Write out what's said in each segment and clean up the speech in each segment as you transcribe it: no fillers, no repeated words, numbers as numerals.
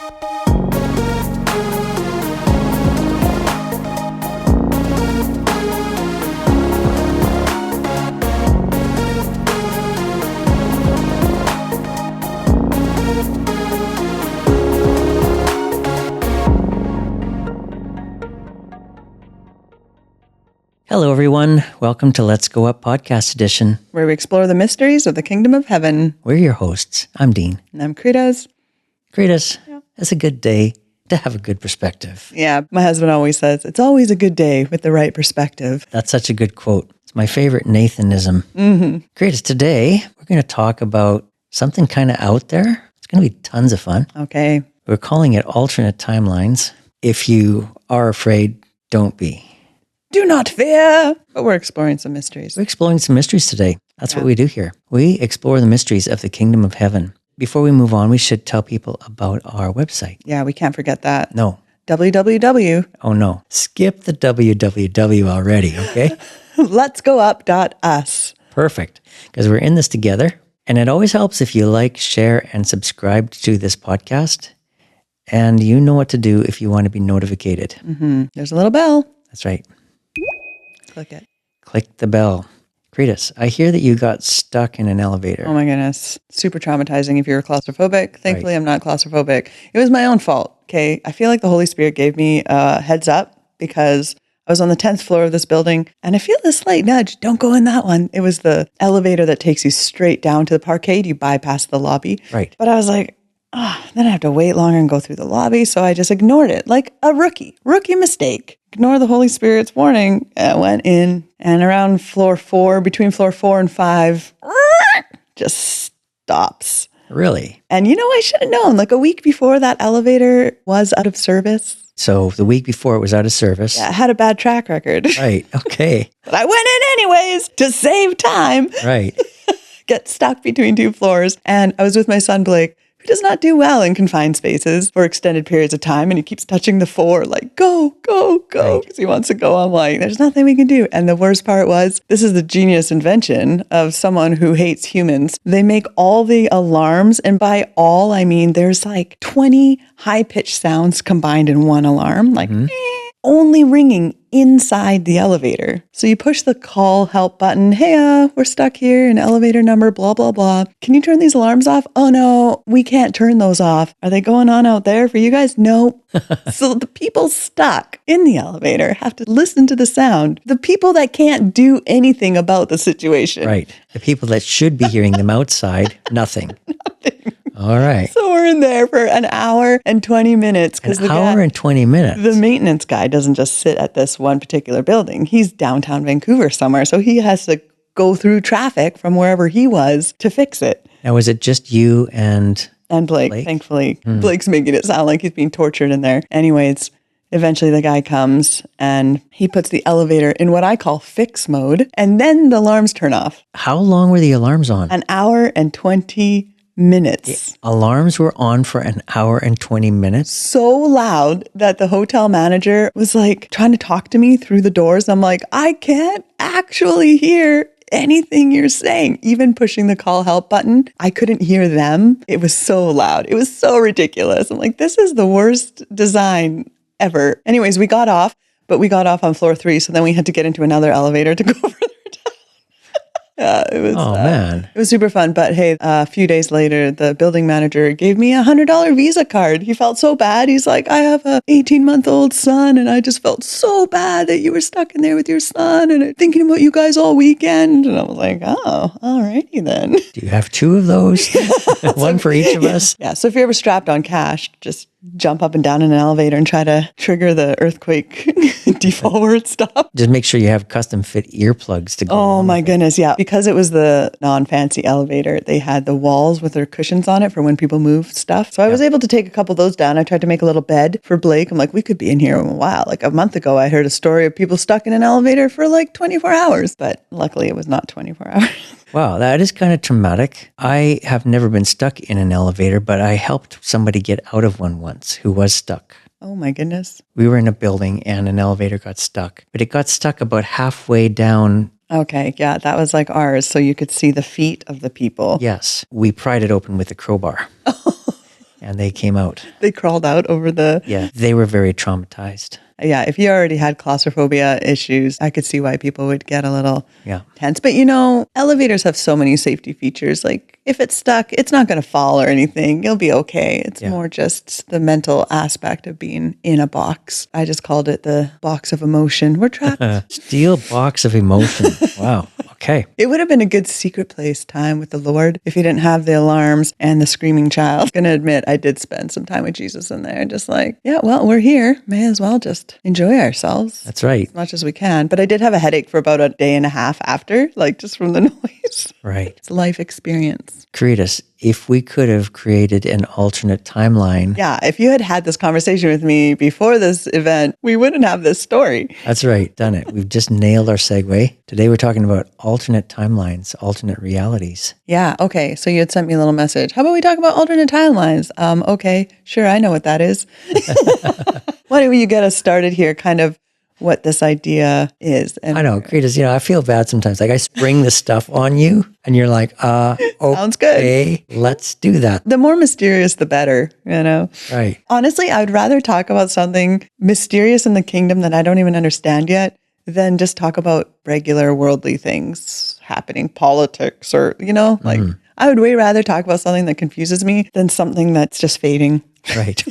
Hello, everyone. Welcome to Let's Go Up Podcast Edition, where we explore the mysteries of the kingdom of heaven. We're your hosts. I'm Dean. And I'm Karitas. Karitas, it's a good day to have a good perspective. Yeah, my husband always says, it's always a good day with the right perspective. That's such a good quote. It's my favorite Nathanism. Karitas, today we're going to talk about something kind of out there. It's going to be tons of fun. Okay. We're calling it alternate timelines. If you are afraid, don't be. Do not fear. But we're exploring some mysteries. We're exploring some mysteries today. That's what we do here. We explore the mysteries of the kingdom of heaven. Before we move on, we should tell people about our website. Yeah, we can't forget that. No. www. Oh, no. Skip the www already, okay? letsgoup.us. Perfect. Because we're in this together. And it always helps if you like, share, and subscribe to this podcast. And you know what to do if you want to be notified. There's a little bell. That's right. Click it. Click the bell. Karitas, I hear that you got stuck in an elevator. Oh my goodness. Super traumatizing if you're claustrophobic. Thankfully, I'm not claustrophobic. It was my own fault, okay? I feel like the Holy Spirit gave me a heads up because I was on the 10th floor of this building and I feel this slight nudge. Don't go in that one. It was the elevator that takes you straight down to the parkade. You bypass the lobby. Right. But I was like, then I have to wait longer and go through the lobby. So I just ignored it like a rookie mistake. Ignore the Holy Spirit's warning. I went in and around floor 4, between floor 4 and 5, just stops. Really? And I should have known, like a week before that elevator was out of service. So the week before it was out of service. Yeah, it had a bad track record. Right. Okay. But I went in anyways to save time. Right. Get stuck between 2 floors. And I was with my son, Blake, who does not do well in confined spaces for extended periods of time. And he keeps touching the 4, like, go, because he wants to go. I'm like, there's nothing we can do. And the worst part was, this is the genius invention of someone who hates humans. They make all the alarms. And by all, I mean, there's like 20 high-pitched sounds combined in one alarm, like only ringing inside the elevator. So you push the call help button. Hey, we're stuck here in elevator number, blah, blah, blah. Can you turn these alarms off? Oh no, we can't turn those off. Are they going on out there for you guys? Nope. So the people stuck in the elevator have to listen to the sound. The people that can't do anything about the situation. Right. The people that should be hearing them outside, nothing. All right. So we're in there for an hour and 20 minutes. An hour and 20 minutes? The maintenance guy doesn't just sit at this one particular building. He's downtown Vancouver somewhere. So he has to go through traffic from wherever he was to fix it. Now, was it just you and Blake? Thankfully. Blake's making it sound like he's being tortured in there. Anyways, eventually the guy comes and he puts the elevator in what I call fix mode. And then the alarms turn off. How long were the alarms on? An hour and 20 minutes. The alarms were on for an hour and 20 minutes? So loud that the hotel manager was like trying to talk to me through the doors. I'm like, I can't actually hear anything you're saying. Even pushing the call help button, I couldn't hear them. It was so loud. It was so ridiculous. I'm like, this is the worst design ever. Anyways, we got off, but we got off on floor 3. So then we had to get into another elevator to go further down. Man. It was super fun. But hey, a few days later, the building manager gave me a $100 Visa card. He felt so bad. He's like, I have a 18-month-old son, and I just felt so bad that you were stuck in there with your son and thinking about you guys all weekend. And I was like, oh, all righty then. Do you have 2 of those? One for each of us? Yeah. So if you're ever strapped on cash, just jump up and down in an elevator and try to trigger the earthquake default word stop. Just make sure you have custom fit earplugs to go. Oh my goodness, yeah. Because it was the non-fancy elevator, they had the walls with their cushions on it for when people move stuff. So I was able to take a couple of those down. I tried to make a little bed for Blake. I'm like, we could be in here in a while. Like a month ago, I heard a story of people stuck in an elevator for like 24 hours. But luckily, it was not 24 hours. Wow, that is kind of traumatic. I have never been stuck in an elevator, but I helped somebody get out of one once who was stuck. Oh my goodness. We were in a building and an elevator got stuck, but it got stuck about halfway down. Okay, yeah, that was like ours, so you could see the feet of the people. Yes, we pried it open with a crowbar. and they came out. They crawled out over the... Yeah, they were very traumatized. Yeah, if you already had claustrophobia issues, I could see why people would get a little tense. But elevators have so many safety features. Like if it's stuck, it's not going to fall or anything. You'll be okay. It's more just the mental aspect of being in a box. I just called it the box of emotion. We're trapped. Steel box of emotion. Wow. Okay. It would have been a good secret place time with the Lord if you didn't have the alarms and the screaming child. I'm going to admit, I did spend some time with Jesus in there. Just like, we're here. May as well just enjoy ourselves. That's right. As much as we can. But I did have a headache for about a day and a half after, like just from the noise. Right. It's a life experience. Karitas, if we could have created an alternate timeline. Yeah, if you had this conversation with me before this event, we wouldn't have this story. That's right. Done it. We've just nailed our segue. Today we're talking about alternate timelines, alternate realities. Yeah. Okay. So you had sent me a little message. How about we talk about alternate timelines? Okay. Sure. I know what that is. Why don't you get us started here? Kind of what this idea is. And I know, Karitas, I feel bad sometimes. Like I spring this stuff on you and you're like, okay, sounds good. Let's do that. The more mysterious, the better, Right. Honestly, I would rather talk about something mysterious in the kingdom that I don't even understand yet than just talk about regular worldly things happening, politics or, I would way rather talk about something that confuses me than something that's just fading. Right.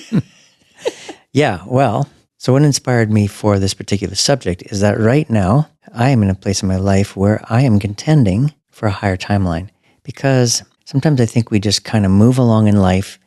Yeah. Well, so what inspired me for this particular subject is that right now I am in a place in my life where I am contending for a higher timeline, because sometimes I think we just kind of move along in life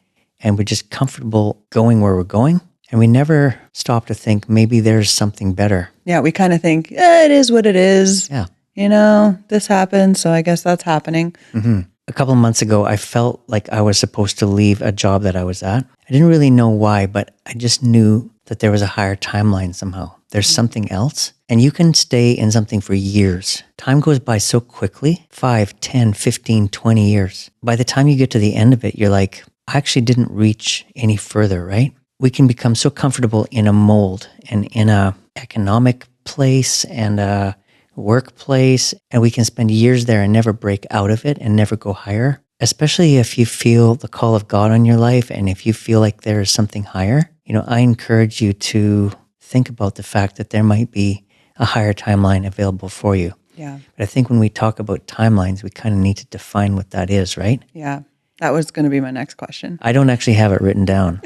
and we're just comfortable going where we're going. And we never stop to think maybe there's something better. Yeah, we kind of think, it is what it is. Yeah. This happened, so I guess that's happening. Mm-hmm. A couple of months ago, I felt like I was supposed to leave a job that I was at. I didn't really know why, but I just knew that there was a higher timeline somehow. There's something else. And you can stay in something for years. Time goes by so quickly, 5, 10, 15, 20 years. By the time you get to the end of it, you're like, I actually didn't reach any further, right? We can become so comfortable in a mold and in a economic place and a workplace, and we can spend years there and never break out of it and never go higher, especially if you feel the call of God on your life and if you feel like there is something higher. I encourage you to think about the fact that there might be a higher timeline available for you. Yeah. But I think when we talk about timelines, we kind of need to define what that is, right? Yeah. That was going to be my next question. I don't actually have it written down.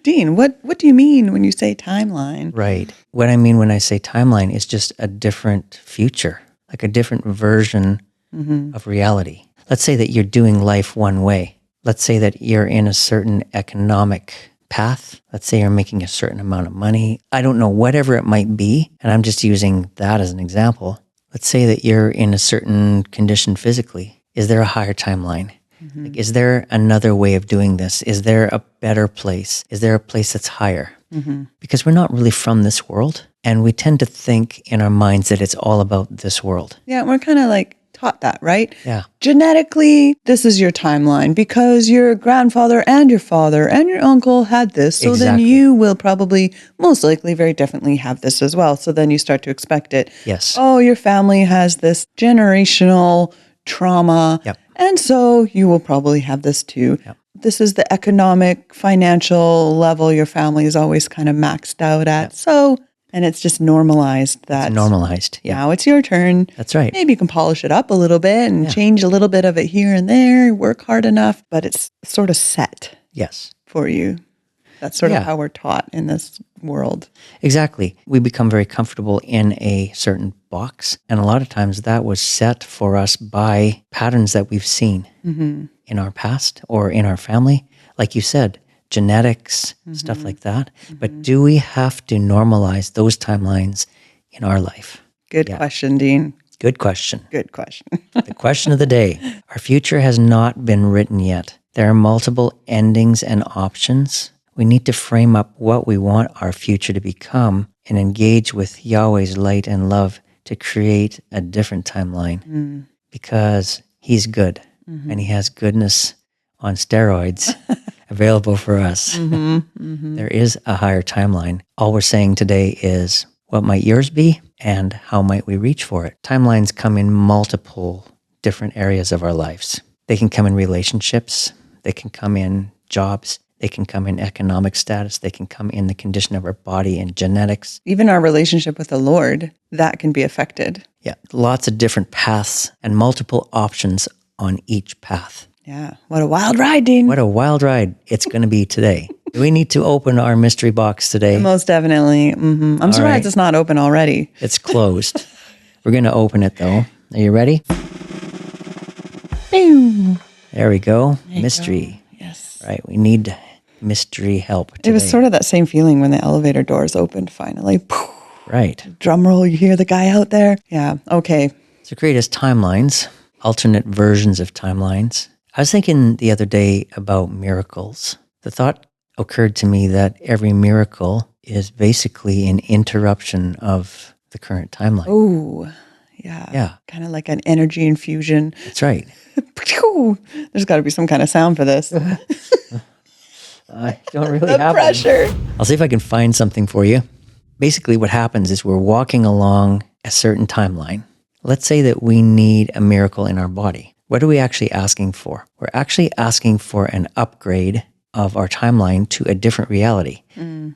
Dean, what do you mean when you say timeline? Right. What I mean when I say timeline is just a different future, like a different version of reality. Let's say that you're doing life one way. Let's say that you're in a certain economic path. Let's say you're making a certain amount of money. I don't know, whatever it might be. And I'm just using that as an example. Let's say that you're in a certain condition physically. Is there a higher timeline? Like, is there another way of doing this? Is there a better place? Is there a place that's higher? Because we're not really from this world. And we tend to think in our minds that it's all about this world. Yeah, we're kind of like taught that, right? Yeah. Genetically, this is your timeline because your grandfather and your father and your uncle had this. So then you will probably, most likely, very definitely have this as well. So then you start to expect it. Yes. Oh, your family has this generational trauma. Yep. And so you will probably have this too. Yep. This is the economic, financial level your family is always kind of maxed out at. Yep. So, and it's just normalized that. It's normalized. Yeah. Now it's your turn. That's right. Maybe you can polish it up a little bit and change a little bit of it here and there, work hard enough, but it's sort of set. Yes. For you. That's sort of how we're taught in this world. Exactly. We become very comfortable in a certain box. And a lot of times that was set for us by patterns that we've seen in our past or in our family. Like you said, genetics, stuff like that. But do we have to normalize those timelines in our life? Good question, Dean. Good question. Good question. The question of the day. Our future has not been written yet. There are multiple endings and options. We need to frame up what we want our future to become and engage with Yahweh's light and love to create a different timeline because He's good and He has goodness on steroids available for us. There is a higher timeline. All we're saying today is, what might yours be and how might we reach for it? Timelines come in multiple different areas of our lives. They can come in relationships. They can come in jobs. They can come in economic status. They can come in the condition of our body and genetics. Even our relationship with the Lord, that can be affected. Yeah, lots of different paths and multiple options on each path. Yeah. What a wild ride, Dean. What a wild ride it's going to be today. Do we need to open our mystery box today? Most definitely. I'm surprised right. it's not open already. It's closed. We're going to open it though. Are you ready? Boom. There we go. There you mystery. go. Yes. Right. We need mystery help today. It was sort of that same feeling when the elevator doors opened finally. Right. Drum roll, you hear the guy out there? Yeah. Okay. So Karitas, timelines, alternate versions of timelines. I was thinking the other day about miracles. The thought occurred to me that every miracle is basically an interruption of the current timeline. Oh, yeah. Yeah. Kind of like an energy infusion. That's right. There's got to be some kind of sound for this. I don't really The have pressure. one. I'll see if I can find something for you. Basically, what happens is we're walking along a certain timeline. Let's say that we need a miracle in our body. What are we actually asking for? We're actually asking for an upgrade of our timeline to a different reality.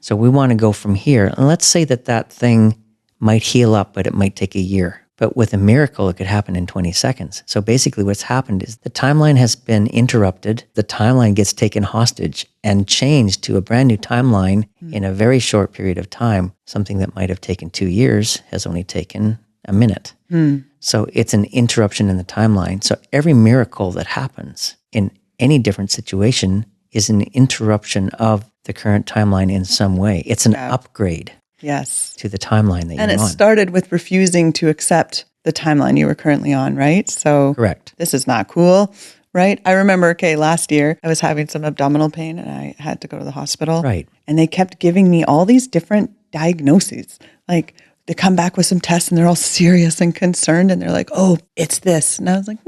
So we want to go from here. And let's say that that thing might heal up, but it might take a year. But with a miracle, it could happen in 20 seconds. So basically what's happened is the timeline has been interrupted. The timeline gets taken hostage and changed to a brand new timeline in a very short period of time. Something that might have taken 2 years has only taken a minute. So it's an interruption in the timeline. So every miracle that happens in any different situation is an interruption of the current timeline in some way. It's an upgrade. Yes. To the timeline that And you're it on. started with refusing to accept the timeline you were currently on, right? So Correct. this is not cool, right? I remember, last year I was having some abdominal pain and I had to go to the hospital. Right. And they kept giving me all these different diagnoses. Like they come back with some tests and they're all serious and concerned and they're like, oh, it's this. And I was like,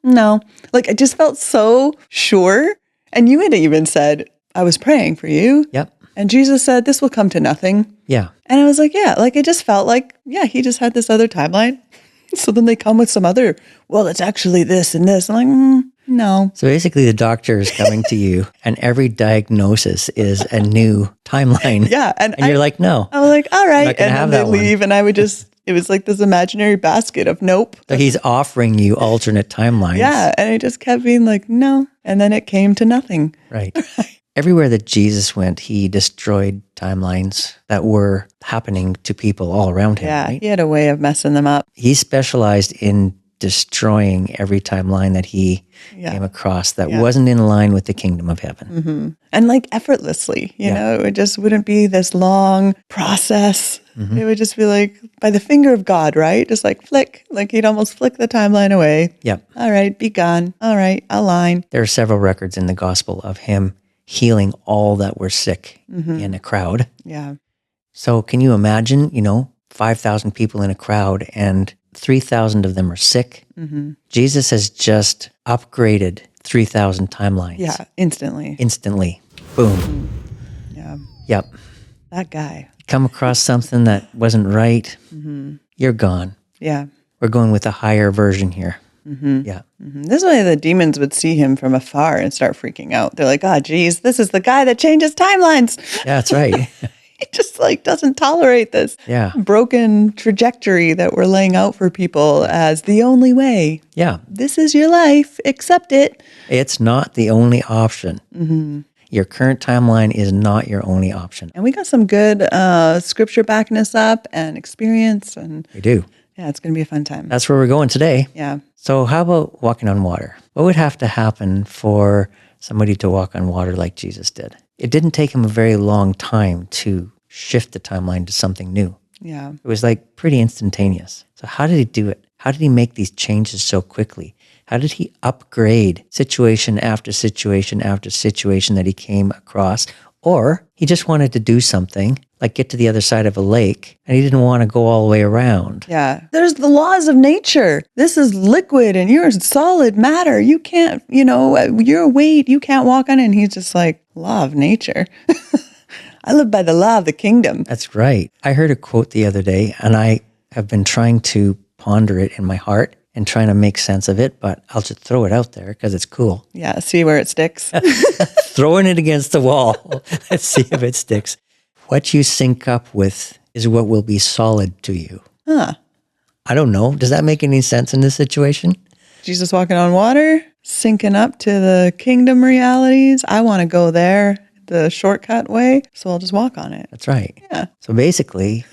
no. Like I just felt so sure. And you had even said, I was praying for you. Yep. And Jesus said, this will come to nothing. Yeah. And I was like, yeah, like it just felt like, yeah, he just had this other timeline. So then they come with some other, well, it's actually this and this. I'm like, no. So basically the doctor is coming to you and every diagnosis is a new timeline. Yeah. And you're like, no. I was like, all right. not gonna And have then that they one. leave and I would just, it was like this imaginary basket of nope. So he's offering you alternate timelines. Yeah. And it just kept being like, no. And then it came to nothing. Right. Everywhere that Jesus went, he destroyed timelines that were happening to people all around him. Yeah. Right? He had a way of messing them up. He specialized in destroying every timeline that he came across that wasn't in line with the kingdom of heaven. And like effortlessly, you know, it just wouldn't be this long process. It would just be like by the finger of God, right? Just like flick, like he'd almost flick the timeline away. Yep. All right, be gone. All right, align. There are several records in the gospel of him healing all that were sick in a crowd. Yeah. So can you imagine, 5,000 people in a crowd and 3,000 of them are sick? Jesus has just upgraded 3,000 timelines. Yeah, instantly. Instantly. Boom. Yeah. Yep. That guy. Come across something that wasn't right, you're gone. Yeah. We're going with a higher version here. Yeah. This way the demons would see him from afar and start freaking out. They're like, oh, geez, this is the guy that changes timelines. Yeah, that's right. He just like doesn't tolerate this Yeah. broken trajectory that we're laying out for people as the only way. Yeah. This is your life. Accept it. It's not the only option. Your current timeline is not your only option. And we got some good scripture backing us up and experience. And We do. yeah, it's going to be a fun time. That's where we're going today. Yeah. So how about walking on water? What would have to happen for somebody to walk on water like Jesus did? It didn't take him a very long time to shift the timeline to something new. Yeah. It was like pretty instantaneous. So how did he do it? How did he make these changes so quickly? How did he upgrade situation after situation after situation that he came across? Or he just wanted to do something, like get to the other side of a lake, and he didn't want to go all the way around. Yeah. There's the laws of nature. This is liquid and you're solid matter. You can't, your weight, you can't walk on it. And he's just like, law of nature. I live by the law of the kingdom. That's right. I heard a quote the other day, and I have been trying to ponder it in my heart. and trying to make sense of it, but I'll just throw it out there because it's cool. Yeah, see where it sticks. Throwing it against the wall. Let's see if it sticks. What you sync up with is what will be solid to you. Huh. I don't know. Does that make any sense in this situation? Jesus walking on water, syncing up to the kingdom realities. I want to go there the shortcut way, so I'll just walk on it. That's right. Yeah. So basically,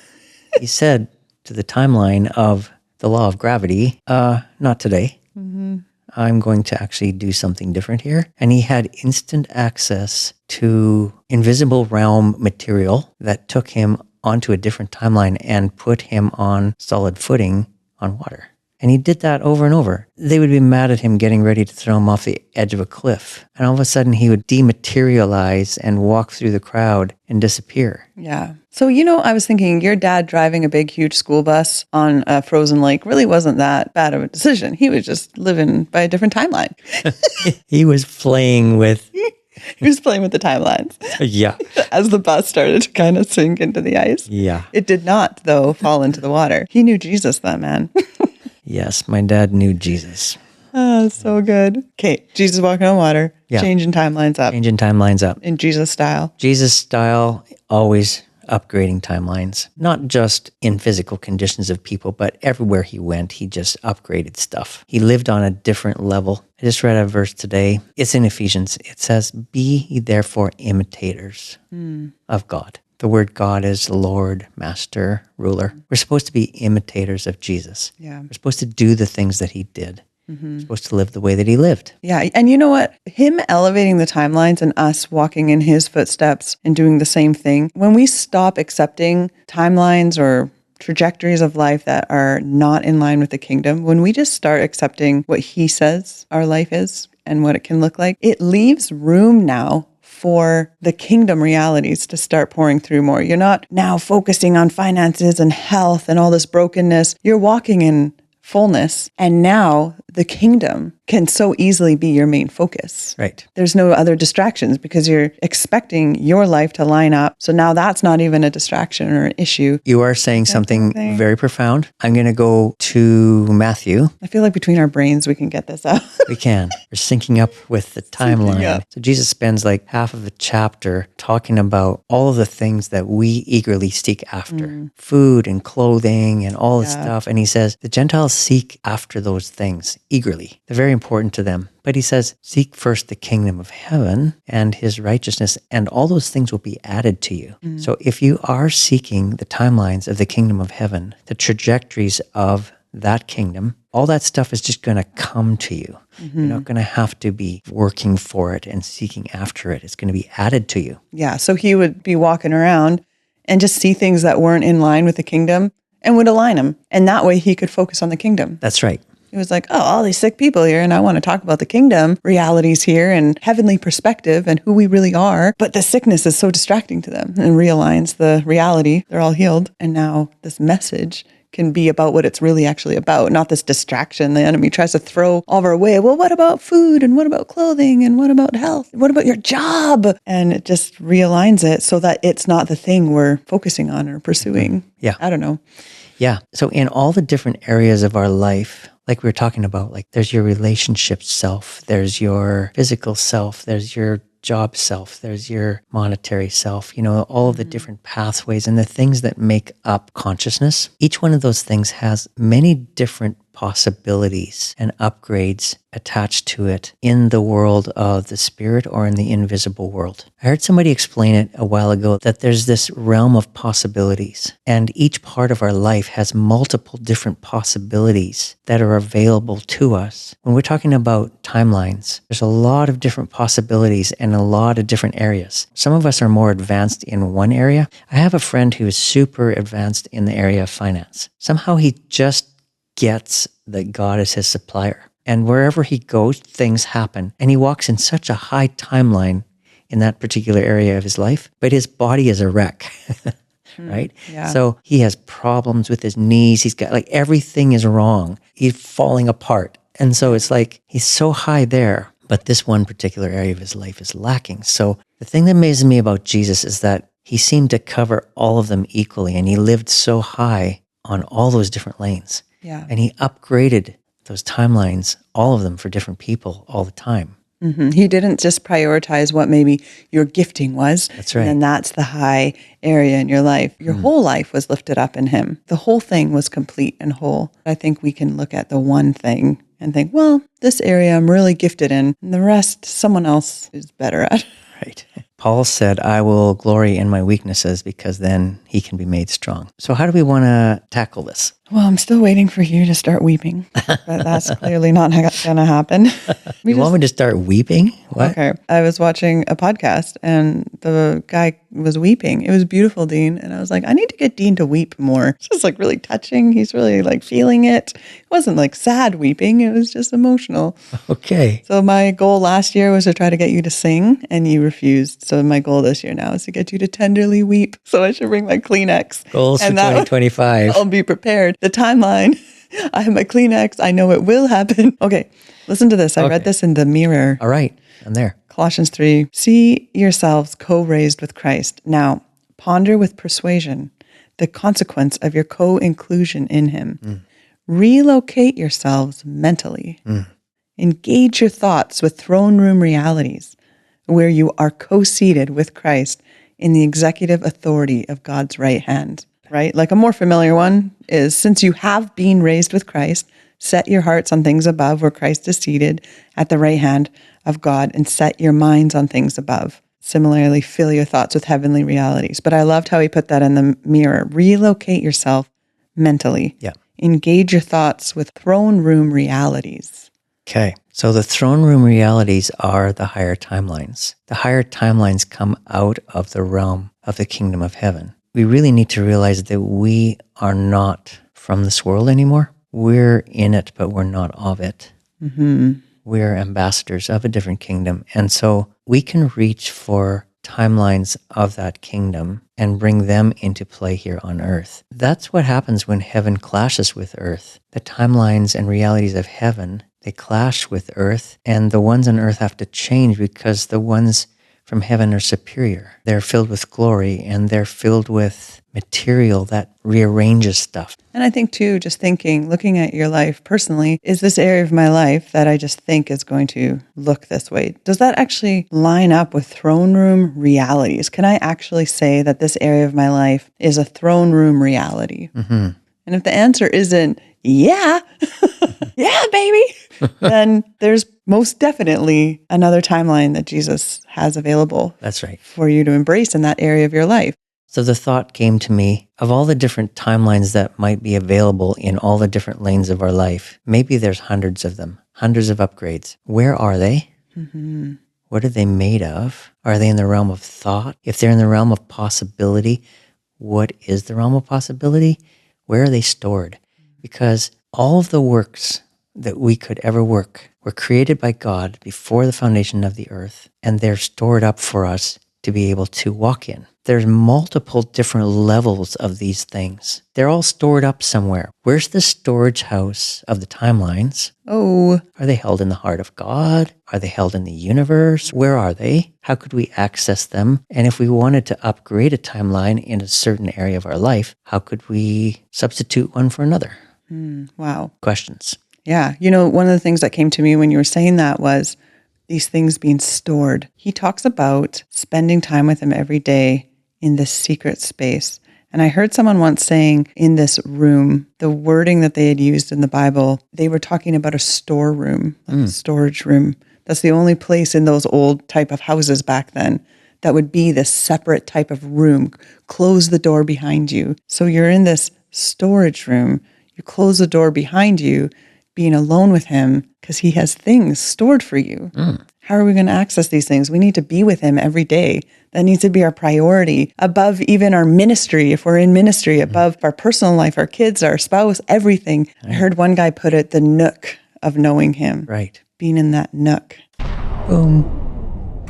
he said to the timeline of the law of gravity, not today. Mm-hmm. I'm going to actually do something different here. And he had instant access to invisible realm material that took him onto a different timeline and put him on solid footing on water. And he did that over and over. They would be mad at him getting ready to throw him off the edge of a cliff. And all of a sudden he would dematerialize and walk through the crowd and disappear. Yeah. So, I was thinking your dad driving a big, huge school bus on a frozen lake really wasn't that bad of a decision. He was just living by a different timeline. He was playing with... He was playing with the timelines. Yeah. As the bus started to kind of sink into the ice. Yeah. It did not, though, fall into the water. He knew Jesus, that man. Yes, my dad knew Jesus. Oh, so good. Okay, Jesus walking on water, Yeah. changing timelines up Changing timelines up. in Jesus style. Jesus style, always upgrading timelines. Not just in physical conditions of people, but everywhere he went, he just upgraded stuff. He lived on a different level. I just read a verse today. It's in Ephesians. It says, "Be ye therefore imitators of God." The word God is Lord, Master, Ruler. We're supposed to be imitators of Jesus. Yeah. We're supposed to do the things that he did. We're supposed to live the way that he lived. Yeah. And you know what? Him elevating the timelines and us walking in his footsteps and doing the same thing, when we stop accepting timelines or trajectories of life that are not in line with the kingdom, when we just start accepting what he says our life is and what it can look like, it leaves room now for the kingdom realities to start pouring through more. You're not now focusing on finances and health and all this brokenness. You're walking in fullness. And now the kingdom can so easily be your main focus. Right. There's no other distractions because you're expecting your life to line up. So now that's not even a distraction or an issue. You are saying something very profound. I'm going to go to Matthew. I feel like between our brains, we can get this out. We can. We're syncing up with the timeline. up. So Jesus spends like half of a chapter talking about all of the things that we eagerly seek after. Food and clothing and all this stuff. And he says, the Gentiles seek after those things eagerly. They're very important to them. But he says, seek first the kingdom of heaven and his righteousness, and all those things will be added to you. So if you are seeking the timelines of the kingdom of heaven, the trajectories of that kingdom, all that stuff is just going to come to you. You're not going to have to be working for it and seeking after it. It's going to be added to you. Yeah. So he would be walking around and just see things that weren't in line with the kingdom and would align them. And that way he could focus on the kingdom. That's right. It was like, oh, all these sick people here, and I want to talk about the kingdom realities here and heavenly perspective and who we really are. But the sickness is so distracting to them and realigns the reality. They're all healed. And now this message can be about what it's really actually about, not this distraction the enemy tries to throw all of our way. Well, what about food? And what about clothing? And what about health? What about your job? And it just realigns it so that it's not the thing we're focusing on or pursuing. Yeah. I don't know. Yeah. So in all the different areas of our life, like we were talking about, like there's your relationship self, there's your physical self, there's your job self, there's your monetary self, all of the different pathways and the things that make up consciousness. Each one of those things has many different possibilities and upgrades attached to it in the world of the spirit or in the invisible world. I heard somebody explain it a while ago that there's this realm of possibilities, and each part of our life has multiple different possibilities that are available to us. When we're talking about timelines, there's a lot of different possibilities in a lot of different areas. Some of us are more advanced in one area. I have a friend who is super advanced in the area of finance. Somehow he just gets that God is his supplier. And wherever he goes, things happen. And he walks in such a high timeline in that particular area of his life, but his body is a wreck, right? Yeah. So he has problems with his knees. He's got everything is wrong. He's falling apart. And so it's like he's so high there, but this one particular area of his life is lacking. So the thing that amazes me about Jesus is that he seemed to cover all of them equally, and he lived so high on all those different lanes. Yeah. And he upgraded those timelines, all of them for different people all the time. He didn't just prioritize what maybe your gifting was. That's right. And then that's the high area in your life. Your whole life was lifted up in him. The whole thing was complete and whole. I think we can look at the one thing and think, well, this area I'm really gifted in, and the rest someone else is better at. Right. Paul said, I will glory in my weaknesses because then he can be made strong. So how do we want to tackle this? Well, I'm still waiting for you to start weeping, but that's clearly not going to happen. You want me to start weeping? What? Okay. I was watching a podcast and the guy was weeping. It was beautiful, Dean. And I was like, I need to get Dean to weep more. It's just like really touching. He's really like feeling it. It wasn't like sad weeping. It was just emotional. Okay. So my goal last year was to try to get you to sing and you refused. So my goal this year now is to get you to tenderly weep. So I should bring my Kleenex. Goals for And that 2025. I'll be prepared. The timeline. I have my Kleenex. I know it will happen. Okay. Listen to this. I read this in the Mirror. All right. I'm there. Colossians 3, see yourselves co-raised with Christ. Now, ponder with persuasion the consequence of your co-inclusion in him. Relocate yourselves mentally. Engage your thoughts with throne room realities, where you are co-seated with Christ in the executive authority of God's right hand. Right? Like a more familiar one is, since you have been raised with Christ, set your hearts on things above where Christ is seated at the right hand of God, and set your minds on things above. Similarly, fill your thoughts with heavenly realities. But I loved how he put that in the Mirror. Relocate yourself mentally. Yeah. Engage your thoughts with throne room realities. Okay. So the throne room realities are the higher timelines. The higher timelines come out of the realm of the kingdom of heaven. We really need to realize that we are not from this world anymore. We're in it, but we're not of it. We're ambassadors of a different kingdom. And so we can reach for timelines of that kingdom and bring them into play here on earth. That's what happens when heaven clashes with earth. The timelines and realities of heaven, they clash with earth, and the ones on earth have to change because the ones from heaven are superior. They're filled with glory and they're filled with material that rearranges stuff. And I think too, just thinking, looking at your life personally, is this area of my life that I just think is going to look this way? Does that actually line up with throne room realities? Can I actually say that this area of my life is a throne room reality? And if the answer isn't, yeah, yeah, baby, then there's most definitely another timeline that Jesus has available. That's right. For you to embrace in that area of your life. So the thought came to me, of all the different timelines that might be available in all the different lanes of our life, maybe there's hundreds of them, hundreds of upgrades. Where are they? What are they made of? Are they in the realm of thought? If they're in the realm of possibility, what is the realm of possibility? Where are they stored? Because all of the works that we could ever work were created by God before the foundation of the earth, and they're stored up for us to be able to walk in. There's multiple different levels of these things. They're all stored up somewhere. Where's the storage house of the timelines? Oh, Are they held in the heart of God? Are they held in the universe? Where are they? How could we access them? And if we wanted to upgrade a timeline in a certain area of our life, how could we substitute one for another? wow. Questions. Yeah. You know, one of the things that came to me when you were saying that was these things being stored. He talks about spending time with him every day in this secret space. And I heard someone once saying in this room, the wording that they had used in the Bible, they were talking about a storeroom, like a storage room. That's the only place in those old type of houses back then that would be this separate type of room. Close the door behind you. So you're in this storage room. You close the door behind you, being alone with him because he has things stored for you. How are we going to access these things? We need to be with him every day. That needs to be our priority above even our ministry. If we're in ministry, above our personal life, our kids, our spouse, everything. I heard one guy put it, the nook of knowing him. Right. Being in that nook. Boom.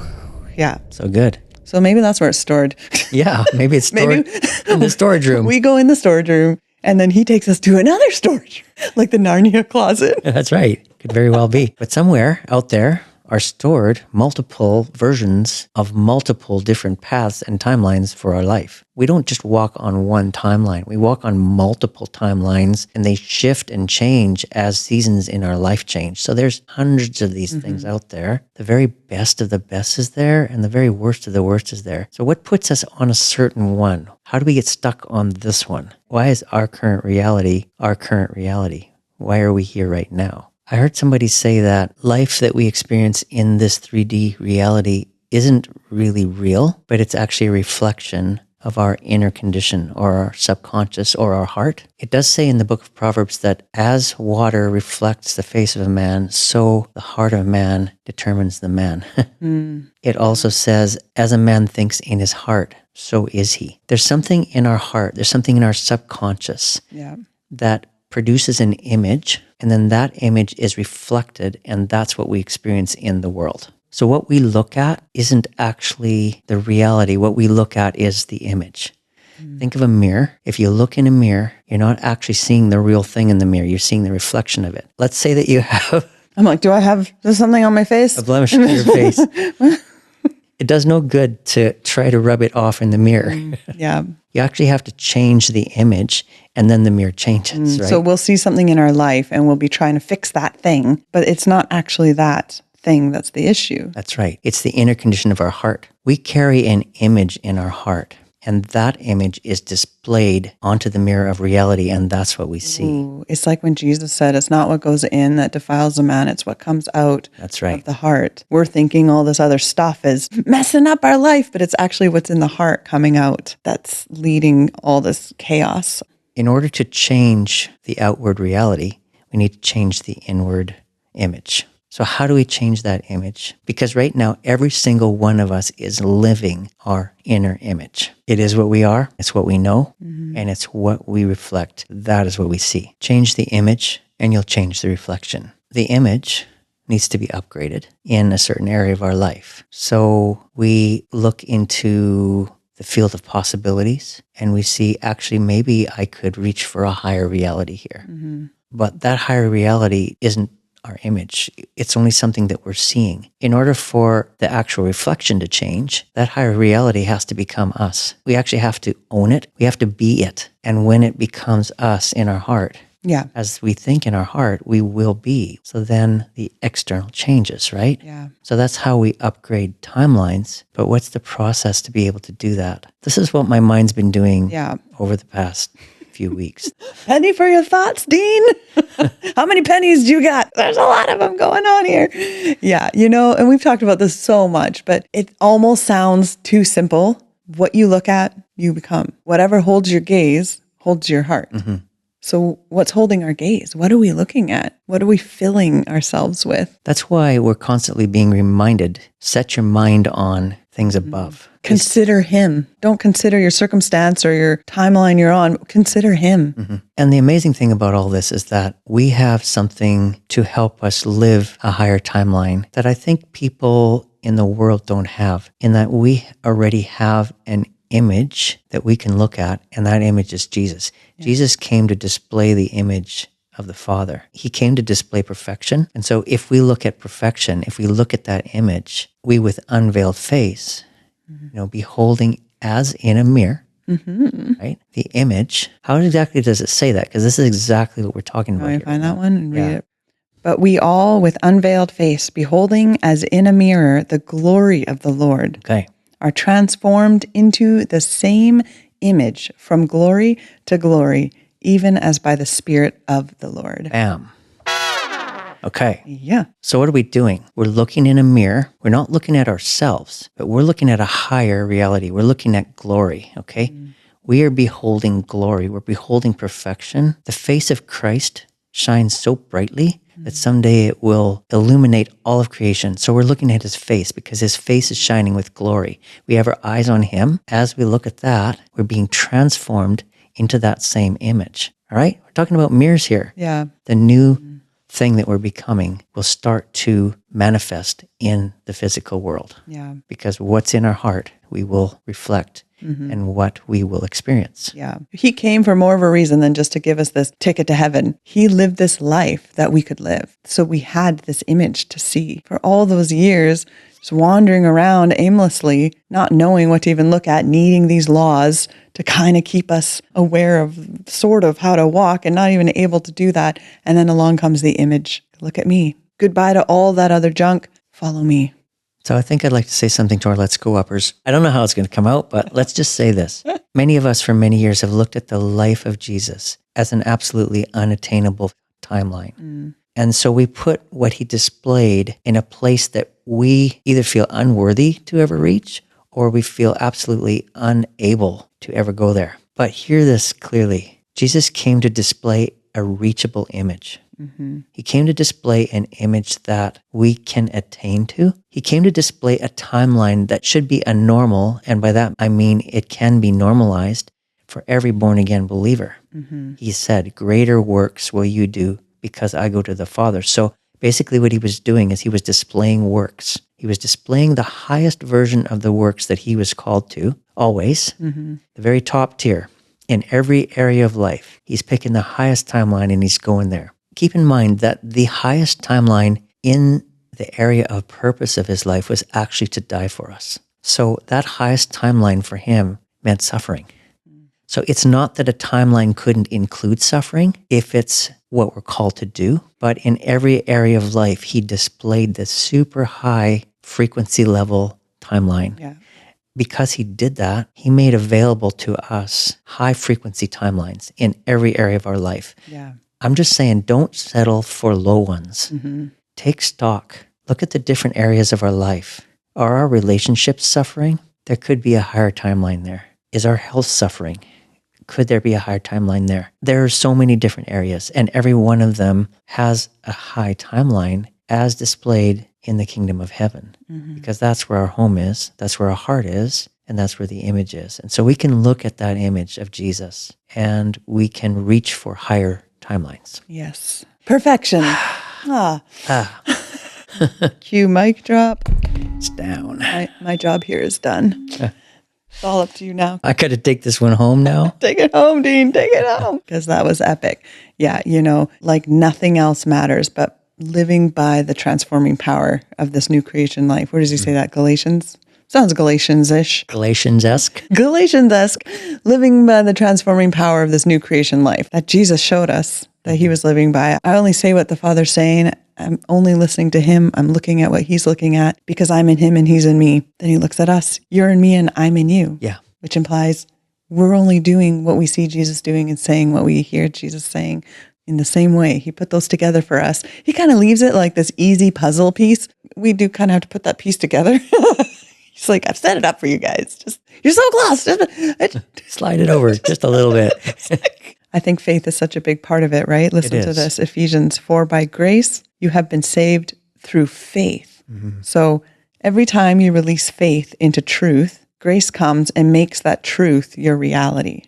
Yeah. So good. So maybe that's where it's stored. Yeah, maybe it's stored in the storage room. We go in the storage room and then he takes us to another storage room, like the Narnia closet. That's right. Could very well be. But somewhere out there are stored multiple versions of multiple different paths and timelines for our life. We don't just walk on one timeline. We walk on multiple timelines, and they shift and change as seasons in our life change. So there's hundreds of these things out there. The very best of the best is there, and the very worst of the worst is there. So what puts us on a certain one? How do we get stuck on this one? Why is our current reality our current reality? Why are we here right now? I heard somebody say that life that we experience in this 3D reality isn't really real, but it's actually a reflection of our inner condition or our subconscious or our heart. It does say in the book of Proverbs that as water reflects the face of a man, so the heart of man determines the man. It also says, as a man thinks in his heart, so is he. There's something in our heart, there's something in our subconscious that produces an image, and then that image is reflected, and that's what we experience in the world. So what we look at isn't actually the reality. What we look at is the image. Think of a mirror. If you look in a mirror, you're not actually seeing the real thing in the mirror. You're seeing the reflection of it. Let's say that you have... I'm like, do I have something on my face? A blemish on your face. It does no good to try to rub it off in the mirror. Yeah. You actually have to change the image, and then the mirror changes, right? So we'll see something in our life, and we'll be trying to fix that thing, but it's not actually that thing that's the issue. That's right. It's the inner condition of our heart. We carry an image in our heart, and that image is displayed onto the mirror of reality, and that's what we see. Ooh, it's like when Jesus said, it's not what goes in that defiles a man, it's what comes out That's right. of the heart. We're thinking all this other stuff is messing up our life, but it's actually what's in the heart coming out that's leading all this chaos. In order to change the outward reality, we need to change the inward image. So how do we change that image? Because right now, every single one of us is living our inner image. It is what we are, it's what we know, and it's what we reflect. That is what we see. Change the image, and you'll change the reflection. The image needs to be upgraded in a certain area of our life. So we look into the field of possibilities, and we see, actually, maybe I could reach for a higher reality here. But that higher reality isn't our image. It's only something that we're seeing. In order for the actual reflection to change, that higher reality has to become us. We actually have to own it. We have to be it. And when it becomes us in our heart, as we think in our heart, we will be. So then the external changes, right? So that's how we upgrade timelines. But what's the process to be able to do that? This is what my mind's been doing over the past few weeks. Penny for your thoughts, Dean. How many pennies do you got? There's a lot of them going on here. Yeah, and we've talked about this so much, but it almost sounds too simple. What you look at, you become. Whatever holds your gaze holds your heart. So what's holding our gaze? What are we looking at? What are we filling ourselves with? That's why we're constantly being reminded, set your mind on things above. Consider him. Don't consider your circumstance or your timeline you're on. Consider him. And the amazing thing about all this is that we have something to help us live a higher timeline that I think people in the world don't have, in that we already have an image that we can look at, and that image is Jesus. Jesus came to display the image of the Father. He came to display perfection. And so if we look at perfection, if we look at that image, we with unveiled face, beholding as in a mirror, right? The image. How exactly does it say that? Because this is exactly what we're talking about. Let me find that one and read it. But we all with unveiled face, beholding as in a mirror the glory of the Lord, are transformed into the same image from glory to glory, even as by the Spirit of the Lord. Bam. Okay. Yeah. So what are we doing? We're looking in a mirror. We're not looking at ourselves, but we're looking at a higher reality. We're looking at glory, okay? We are beholding glory. We're beholding perfection. The face of Christ shines so brightly that someday it will illuminate all of creation. So we're looking at his face because his face is shining with glory. We have our eyes on him. As we look at that, we're being transformed into that same image. All right? We're talking about mirrors here. Yeah. The new thing that we're becoming will start to manifest in the physical world. Yeah. Because what's in our heart, we will reflect and what we will experience. Yeah. He came for more of a reason than just to give us this ticket to heaven. He lived this life that we could live. So we had this image to see for all those years, just wandering around aimlessly, not knowing what to even look at, needing these laws to kind of keep us aware of sort of how to walk and not even able to do that. And then along comes the image. Look at me. Goodbye to all that other junk. Follow me. So I think I'd like to say something to our Let's Go Uppers. I don't know how it's going to come out, but let's just say this. Many of us for many years have looked at the life of Jesus as an absolutely unattainable timeline. And so we put what he displayed in a place that we either feel unworthy to ever reach or we feel absolutely unable to ever go there. But hear this clearly. Jesus came to display a reachable image. He came to display an image that we can attain to. He came to display a timeline that should be a normal, and by that I mean it can be normalized for every born-again believer. He said, greater works will you do because I go to the Father. So basically what he was doing is he was displaying works. He was displaying the highest version of the works that he was called to, always, the very top tier. In every area of life, he's picking the highest timeline and he's going there. Keep in mind that the highest timeline in the area of purpose of his life was actually to die for us. So that highest timeline for him meant suffering. So it's not that a timeline couldn't include suffering if it's what we're called to do, but in every area of life, he displayed this super high frequency level timeline. Yeah. Because he did that, he made available to us high frequency timelines in every area of our life. Yeah. I'm just saying, don't settle for low ones. Take stock. Look at the different areas of our life. Are our relationships suffering? There could be a higher timeline there. Is our health suffering? Could there be a higher timeline there? There are so many different areas, and every one of them has a high timeline as displayed in the kingdom of heaven, because that's where our home is, that's where our heart is, and that's where the image is. And so we can look at that image of Jesus, and we can reach for higher timelines. Yes. Perfection. Cue mic drop. It's down. My job here is done. It's all up to you now. I got to take this one home now. Take it home, Dean. Take it home. Because that was epic. Yeah, like nothing else matters but living by the transforming power of this new creation life. Where does he say that? Galatians? Sounds Galatians-ish. Galatians-esque. Galatians-esque. Living by the transforming power of this new creation life that Jesus showed us that he was living by. I only say what the Father's saying. I'm only listening to him. I'm looking at what he's looking at because I'm in him and he's in me. Then he looks at us. You're in me and I'm in you. Yeah. Which implies we're only doing what we see Jesus doing and saying what we hear Jesus saying in the same way. He put those together for us. He kind of leaves it like this easy puzzle piece. We do kind of have to put that piece together. He's like, I've set it up for you guys. Just, you're so close. Just slide it over just a little bit. I think faith is such a big part of it, right? Listen to this. Ephesians 4, by grace, you have been saved through faith. So every time you release faith into truth, grace comes and makes that truth your reality.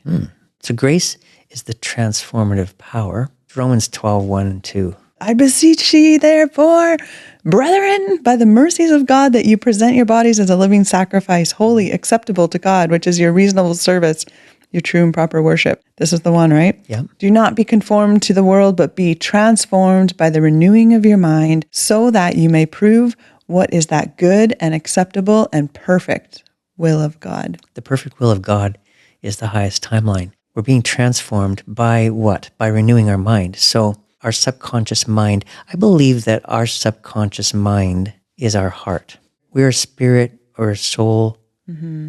So grace is the transformative power. Romans 12, 1 and 2. I beseech ye, therefore, brethren, by the mercies of God, that you present your bodies as a living sacrifice, holy, acceptable to God, which is your reasonable service, your true and proper worship. This is the one, right? Yeah. Do not be conformed to the world, but be transformed by the renewing of your mind, so that you may prove what is that good and acceptable and perfect will of God. The perfect will of God is the highest timeline. We're being transformed by what? By renewing our mind. So our subconscious mind, I believe that our subconscious mind is our heart. We're a spirit or a soul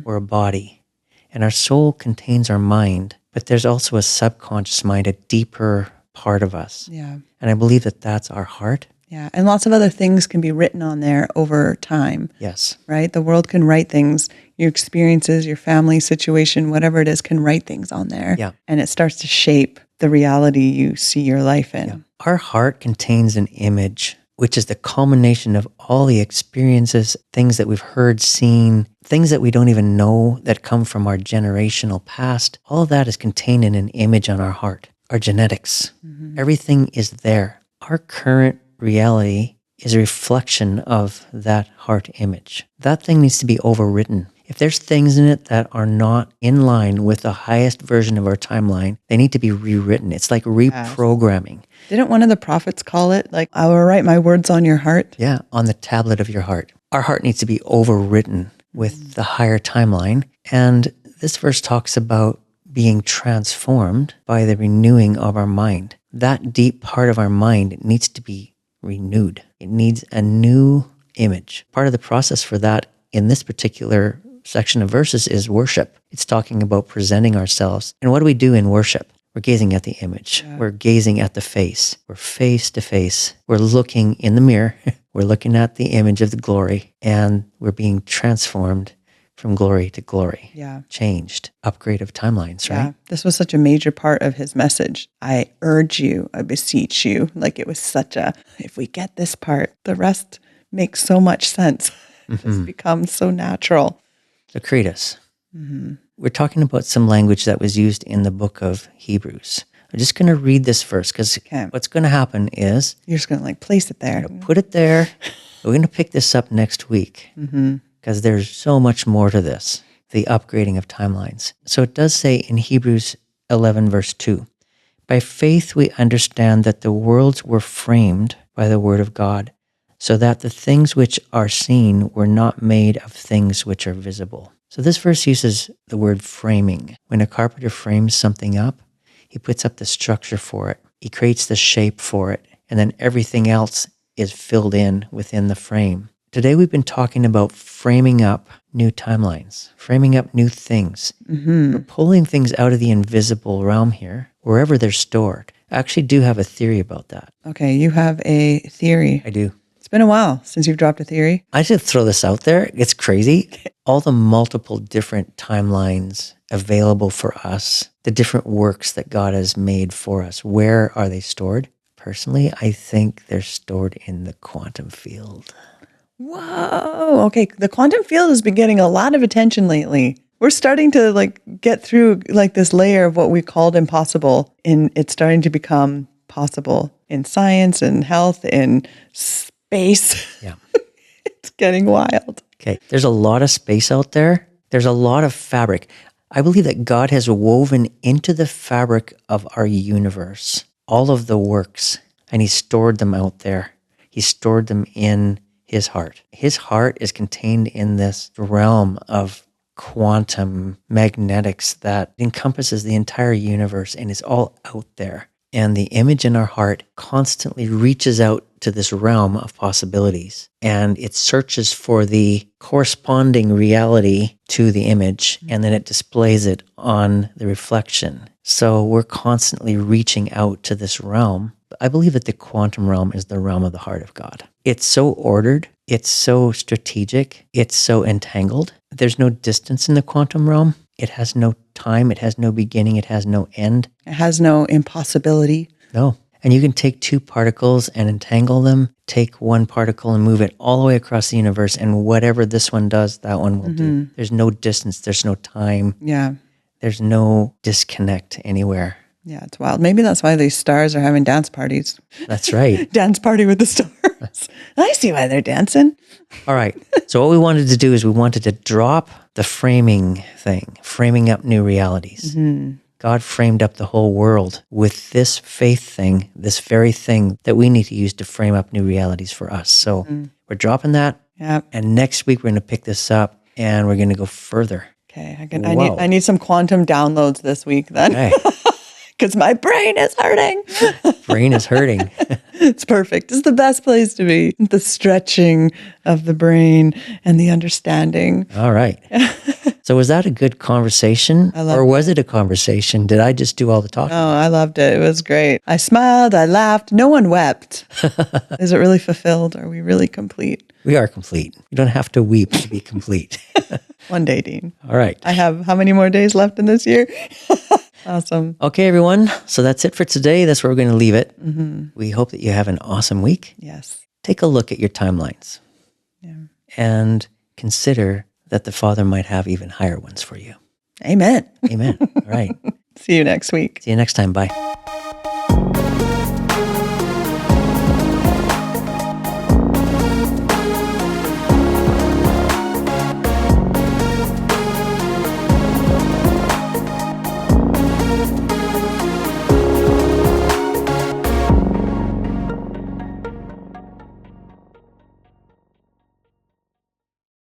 or a body. And our soul contains our mind, but there's also a subconscious mind, a deeper part of us. Yeah. And I believe that that's our heart. Yeah. And lots of other things can be written on there over time. Yes. Right? The world can write things. Your experiences, your family situation, whatever it is, can write things on there. Yeah. And it starts to shape the reality you see your life in. Yeah. Our heart contains an image, which is the culmination of all the experiences, things that we've heard, seen, things that we don't even know that come from our generational past. All of that is contained in an image on our heart, our genetics. Everything is there. Our current reality is a reflection of that heart image. That thing needs to be overwritten. If there's things in it that are not in line with the highest version of our timeline, they need to be rewritten. It's like reprogramming. Didn't one of the prophets call it like, I will write my words on your heart? Yeah, on the tablet of your heart. Our heart needs to be overwritten with the higher timeline. And this verse talks about being transformed by the renewing of our mind. That deep part of our mind needs to be renewed. It needs a new image. Part of the process for that in this particular section of verses is worship. It's talking about presenting ourselves. And what do we do in worship? We're gazing at the image. Yeah. We're gazing at the face. We're face to face. We're looking in the mirror. We're looking at the image of the glory, and we're being transformed from glory to glory. Yeah. Changed. Upgrade of timelines, right? Yeah. This was such a major part of his message. I urge you, I beseech you. Like it was such a, if we get this part, the rest makes so much sense. It's become so natural. So Karitas. We're talking about some language that was used in the book of Hebrews. I'm just going to read this verse because what's going to happen is... You're just going to like place it there. Put it there. We're going to pick this up next week because there's so much more to this, the upgrading of timelines. So it does say in Hebrews 11 verse 2, by faith we understand that the worlds were framed by the word of God, so that the things which are seen were not made of things which are visible. So this verse uses the word framing. When a carpenter frames something up, he puts up the structure for it. He creates the shape for it. And then everything else is filled in within the frame. Today we've been talking about framing up new timelines, framing up new things. We're pulling things out of the invisible realm here, wherever they're stored. I actually do have a theory about that. Okay, you have a theory. I do. It's been a while since you've dropped a theory. I should throw this out there. It's crazy. All the multiple different timelines available for us, the different works that God has made for us, where are they stored? Personally, I think they're stored in the quantum field. Whoa. Okay, the quantum field has been getting a lot of attention lately. We're starting to like get through like this layer of what we called impossible, and it's starting to become possible in science and health and space. Yeah. It's getting wild. Okay. There's a lot of space out there. There's a lot of fabric. I believe that God has woven into the fabric of our universe all of the works, and he stored them out there. He stored them in his heart. His heart is contained in this realm of quantum magnetics that encompasses the entire universe and is all out there. And the image in our heart constantly reaches out to this realm of possibilities, and it searches for the corresponding reality to the image, and then it displays it on the reflection. So we're constantly reaching out to this realm. I believe that the quantum realm is the realm of the heart of God. It's so ordered. It's so strategic. It's so entangled. There's no distance in the quantum realm. It has no time. It has no beginning. It has no end. It has no impossibility. No. And you can take two particles and entangle them, take one particle and move it all the way across the universe, and whatever this one does, that one will do. There's no distance. There's no time. Yeah. There's no disconnect anywhere. Yeah, it's wild. Maybe that's why these stars are having dance parties. That's right. Dance party with the stars. I see why they're dancing. All right. So what we wanted to do is we wanted to drop the framing thing, framing up new realities. God framed up the whole world with this faith thing, this very thing that we need to use to frame up new realities for us. So we're dropping that. Yeah. And next week we're going to pick this up and we're going to go further. Okay. I need some quantum downloads this week then. Okay. Because my brain is hurting. Brain is hurting. It's perfect. It's the best place to be. The stretching of the brain and the understanding. All right. So was that a good conversation? Or was it a conversation? Did I just do all the talking? Oh, I loved it. It was great. I smiled. I laughed. No one wept. Is it really fulfilled? Are we really complete? We are complete. You don't have to weep to be complete. One day, Dean. All right. I have how many more days left in this year? Awesome. Okay, everyone. So that's it for today. That's where we're going to leave it. We hope that you have an awesome week. Yes. Take a look at your timelines. Yeah. And consider that the Father might have even higher ones for you. Amen. Amen. All right. See you next week. See you next time. Bye.